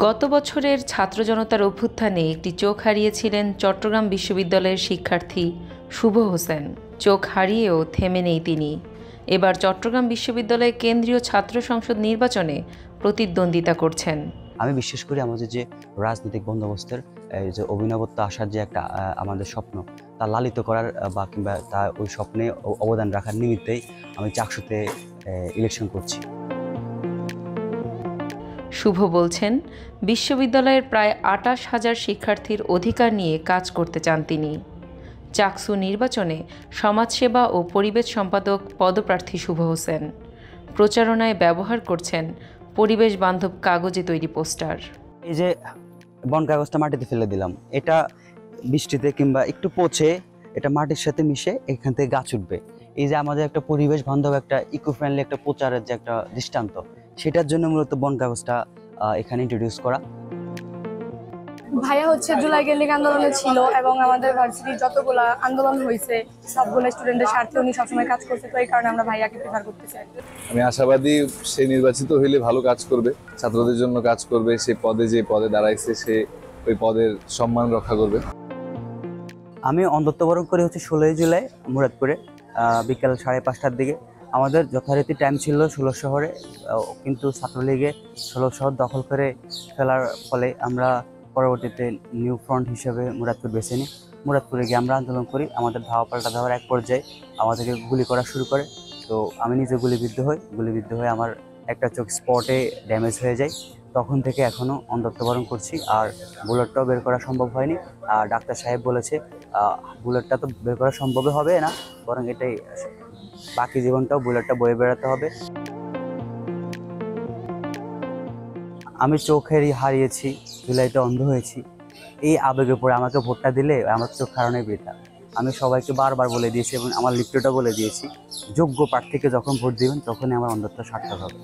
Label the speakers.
Speaker 1: গত বছরের ছাত্র জনতার অভ্যুত্থানে একটি চোখ হারিয়েছিলেন চট্টগ্রাম বিশ্ববিদ্যালয়ের শিক্ষার্থী শুভ হোসেন। চোখ হারিয়েও থেমে নেই তিনি। এবার চট্টগ্রাম বিশ্ববিদ্যালয় কেন্দ্রীয় ছাত্র সংসদ নির্বাচনে প্রতিদ্বন্দ্বিতা করছেন।
Speaker 2: আমি বিশ্বাস করি আমাদের যে রাজনৈতিক বন্দোবস্তের যে অভিনবত্ব আসার যে একটা আমাদের স্বপ্ন, তা লালিত করার বা কিংবা তা ওই স্বপ্নে অবদান রাখার নিমিত্তেই আমি চাকসুতে ইলেকশন করছি।
Speaker 1: শুভ বলছেন, বিশ্ববিদ্যালয়ের প্রায় ২৮,০০০ শিক্ষার্থীর অধিকার নিয়ে কাজ করতে চান তিনি। চাকসু নির্বাচনে সমাজসেবা ও পরিবেশ সম্পাদক পদপ্রার্থী শুভ হোসেন প্রচারণায় ব্যবহার করছেন পরিবেশ বান্ধব কাগজে তৈরি পোস্টার।
Speaker 2: এই যে বন কাগজটা মাটিতে ফেলে দিলাম, এটা বৃষ্টিতে কিংবা একটু পচে এটা মাটির সাথে মিশে এখান থেকে গাছ উঠবে। এই যে আমাদের একটা পরিবেশ বান্ধব একটা ইকো ফ্রেন্ডলি একটা প্রচারের যে একটা দৃষ্টান্ত, সেটার জন্য মূলত বন কাগজটা এখানে ইন্ট্রোডিউস করা।
Speaker 3: ভাইয়া জুলাই গেন্ডিক আন্দোলনে ছিল এবং আমাদের ভার্সিটির যতগুলা আন্দোলন হয়েছে সবগুলো স্টুডেন্টের স্বার্থে উনি সবসময় কাজ করছে, তো এই কারণে আমরা ভাইয়াকে প্রেফার করতে চাই।
Speaker 4: আমি আশাবাদী সে নির্বাচিত হইলে ভালো কাজ করবে, ছাত্রদের জন্য কাজ করবে, সে পদে যে পদে দাঁড়াইছে সে ওই পদের সম্মান রক্ষা করবে।
Speaker 2: আমি অন্ধত্ব বরণ করি 16 জুলাই মুরাদপুরে বিকাল 5:30টার দিকে। আমাদের যথারীতি টাইম ছিল 16 শহরে, কিন্তু ছাত্রলীগে 16 শহর দখল করে ফেলার ফলে আমরা পরবর্তীতে নিউ ফ্রন্ট হিসেবে মুরাদপুর বেছে নিই। মুরাদপুরে গিয়ে আমরা আন্দোলন করি। আমাদের ধাওয়া পাল্টা ধাওয়ার এক পর্যায়ে আমাদেরকে গুলি করা শুরু করে। তো আমি নিজে গুলিবিদ্ধ হয়ে আমার একটা চোখ স্পটে ড্যামেজ হয়ে যায়। তখন থেকে এখনও অন্ধত্ব বরণ করছি। আর বুলেটটাও বের করা সম্ভব হয়নি। আর ডাক্তার সাহেব বলেছে বুলেটটা তো বের করা সম্ভব হবে না, বরং এটাই বাকি জীবনটাও বুলেটটা বয়ে বেড়াতে হবে। আমি চোখেরই হারিয়েছি, জুলাইতে অন্ধ হয়েছি। এই আবেগে পড়ে আমাকে ভোটটা দিলে আমার চোখ হারানোই বৃথা। আমি সবাইকে বারবার বলে দিয়েছি এবং আমার লিপ্টটা বলে দিয়েছি, যোগ্য প্রার্থীকে যখন ভোট দিবেন তখনই আমার অন্ধত্ব সার্থক হবে।